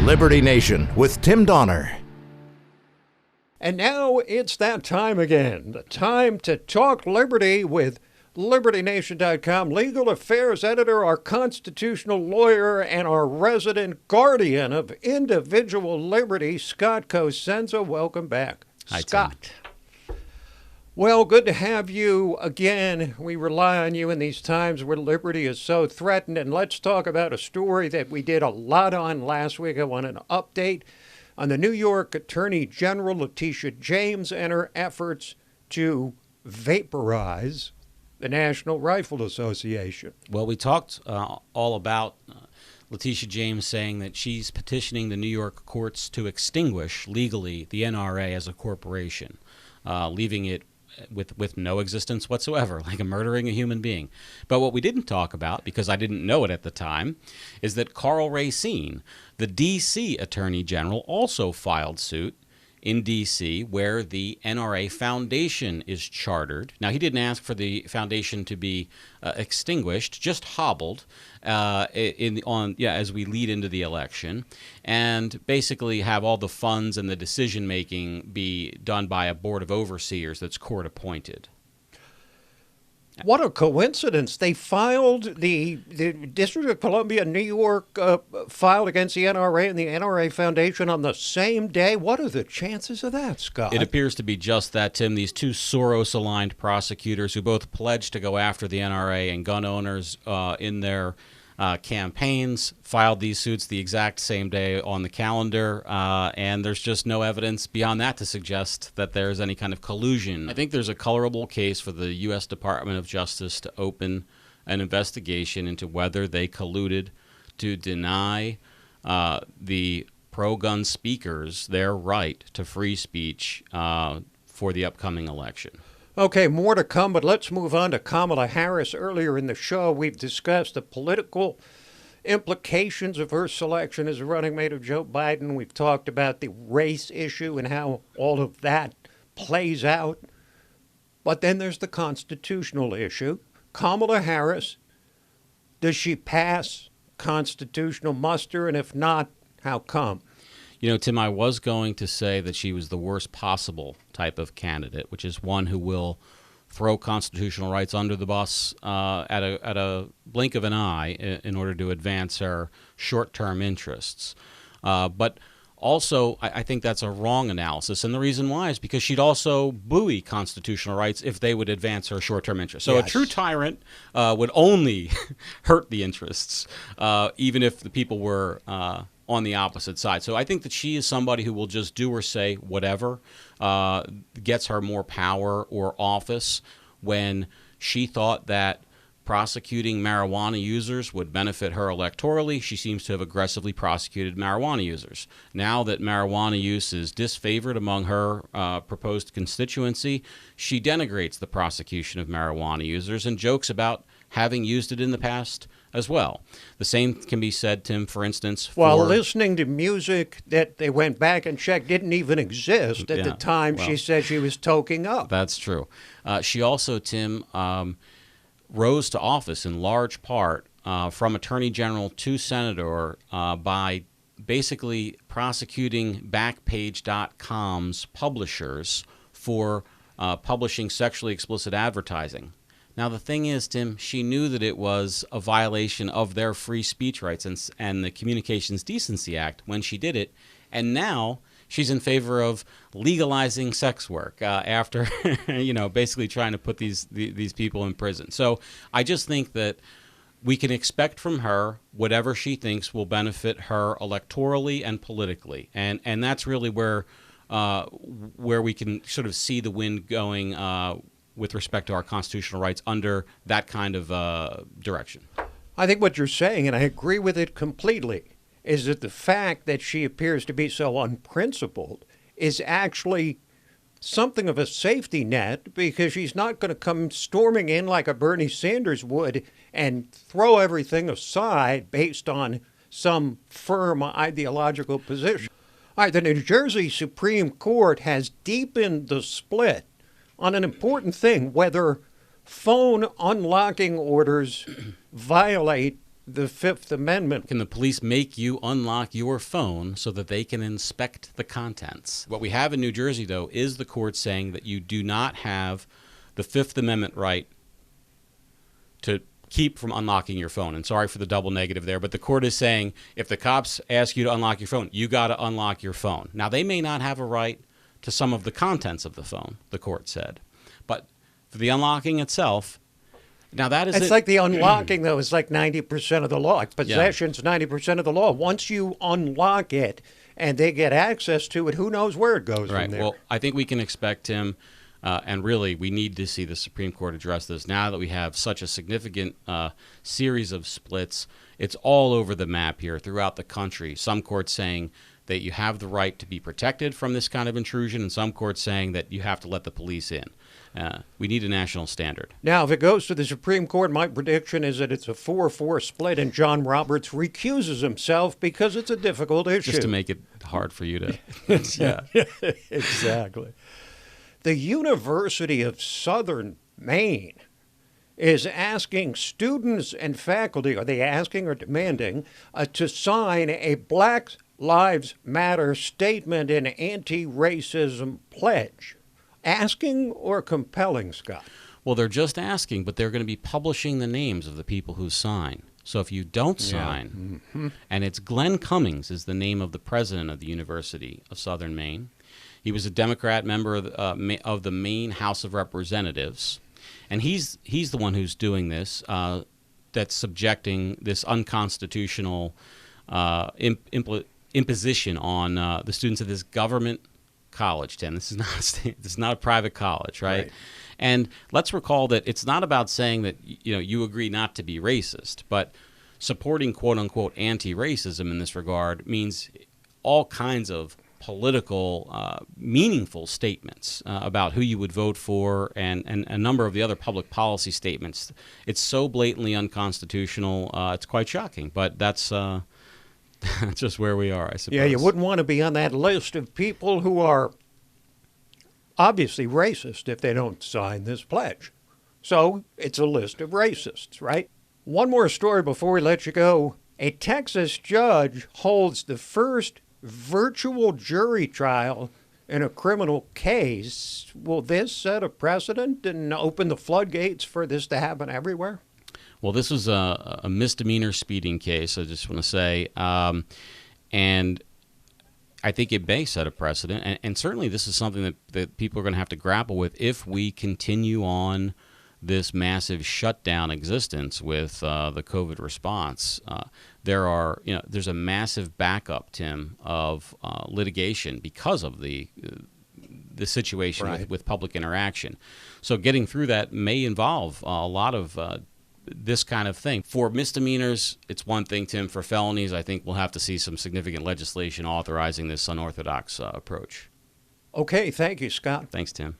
Liberty Nation with Tim Donner. And now it's that time again, the time to talk liberty with LibertyNation.com legal affairs editor, our constitutional lawyer, and our resident guardian of individual liberty, Scott Cosenza. Welcome back. Hi, Scott. Well, good to have you again. We rely on you in these times where liberty is so threatened. And let's talk about a story that we did a lot on last week. I want an update on the New York Attorney General Letitia James and her efforts to vaporize the National Rifle Association. Well, we talked all about Letitia James saying that she's petitioning the New York courts to extinguish legally the NRA as a corporation, leaving it with no existence whatsoever, like murdering a human being. But what we didn't talk about, because I didn't know it at the time, is that Karl Racine, the D.C. Attorney General, also filed suit in D.C. where the NRA Foundation is chartered. Now, he didn't ask for the foundation to be extinguished, just hobbled as we lead into the election, and basically have all the funds and the decision-making be done by a board of overseers that's court-appointed. What a coincidence. They filed, the District of Columbia, New York, filed against the NRA and the NRA Foundation on the same day. What are the chances of that, Scott? It appears to be just that, Tim. These two Soros-aligned prosecutors who both pledged to go after the NRA and gun owners in their campaigns filed these suits the exact same day on the calendar, and there's just no evidence beyond that to suggest that there's any kind of collusion. I think there's a colorable case for the U.S. Department of Justice to open an investigation into whether they colluded to deny the pro-gun speakers their right to free speech for the upcoming election. Okay, more to come, but let's move on to Kamala Harris. Earlier in the show, we've discussed the political implications of her selection as a running mate of Joe Biden. We've talked about the race issue and how all of that plays out. But then there's the constitutional issue. Kamala Harris, does she pass constitutional muster? And if not, how come? You know, Tim, I was going to say that she was the worst possible type of candidate, which is one who will throw constitutional rights under the bus at a blink of an eye in order to advance her short-term interests. But also, I think that's a wrong analysis, and the reason why is because she'd also buoy constitutional rights if they would advance her short-term interests. So yes. A true tyrant would only hurt the interests, even if the people were on the opposite side. So I think that she is somebody who will just do or say whatever gets her more power or office. When she thought that prosecuting marijuana users would benefit her electorally, she seems to have aggressively prosecuted marijuana users. Now that marijuana use is disfavored among her proposed constituency, she denigrates the prosecution of marijuana users and jokes about having used it in the past as well. The same can be said, Tim, for instance, while listening to music that they went back and checked didn't even exist at the time she said she was toking up. That's true. She also, Tim, rose to office in large part from attorney general to senator by basically prosecuting Backpage.com's publishers for publishing sexually explicit advertising. Now, the thing is, Tim, she knew that it was a violation of their free speech rights and the Communications Decency Act when she did it, and now she's in favor of legalizing sex work after, basically trying to put these people in prison. So I just think that we can expect from her whatever she thinks will benefit her electorally and politically, and that's really where we can sort of see the wind going with respect to our constitutional rights under that kind of direction. I think what you're saying, and I agree with it completely, is that the fact that she appears to be so unprincipled is actually something of a safety net, because she's not going to come storming in like a Bernie Sanders would and throw everything aside based on some firm ideological position. All right, the New Jersey Supreme Court has deepened the split on an important thing, whether phone unlocking orders violate the Fifth Amendment. Can the police make you unlock your phone so that they can inspect the contents? What we have in New Jersey, though, is the court saying that you do not have the Fifth Amendment right to keep from unlocking your phone. And sorry for the double negative there, but the court is saying if the cops ask you to unlock your phone, you got to unlock your phone. Now, they may not have a right to some of the contents of the phone, the court said. But for the unlocking itself, now that is It's like the unlocking, though, is like 90% of the law. Like possession's 90% of the law. Once you unlock it and they get access to it, who knows where it goes right. from there. Well, I think we can expect him, and really we need to see the Supreme Court address this now that we have such a significant series of splits. It's all over the map here throughout the country. Some courts saying that you have the right to be protected from this kind of intrusion, and some courts saying that you have to let the police in. We need a national standard. Now, if it goes to the Supreme Court, my prediction is that it's a 4-4 split, and John Roberts recuses himself because it's a difficult issue. Just to make it hard for you to... Yeah, exactly. The University of Southern Maine is asking students and faculty, are they asking or demanding, to sign a Black Lives Matter statement and anti-racism pledge. Asking or compelling, Scott? Well, they're just asking, but they're going to be publishing the names of the people who sign. So if you don't sign, and it's Glenn Cummings is the name of the president of the University of Southern Maine. He was a Democrat member of the Maine House of Representatives, and he's the one who's doing this, that's subjecting this unconstitutional imposition on the students of this government college. Tim, this is not a private college, right? And let's recall that it's not about saying that you agree not to be racist, but supporting quote unquote anti-racism in this regard means all kinds of political, meaningful statements about who you would vote for, and a number of the other public policy statements. It's so blatantly unconstitutional, it's quite shocking. But that's just where we are, I suppose. Yeah, you wouldn't want to be on that list of people who are obviously racist if they don't sign this pledge. So it's a list of racists, right? One more story before we let you go. A Texas judge holds the first virtual jury trial in a criminal case. Will this set a precedent and open the floodgates for this to happen everywhere? Well, this was a misdemeanor speeding case, I just want to say, and I think it may set a precedent, and certainly this is something that people are going to have to grapple with if we continue on this massive shutdown existence with the COVID response. There's a massive backup, Tim, of litigation because of the situation with public interaction. So getting through that may involve a lot of this kind of thing. For misdemeanors, it's one thing, Tim. For felonies, I think we'll have to see some significant legislation authorizing this unorthodox approach. Okay, thank you, Scott. Thanks, Tim.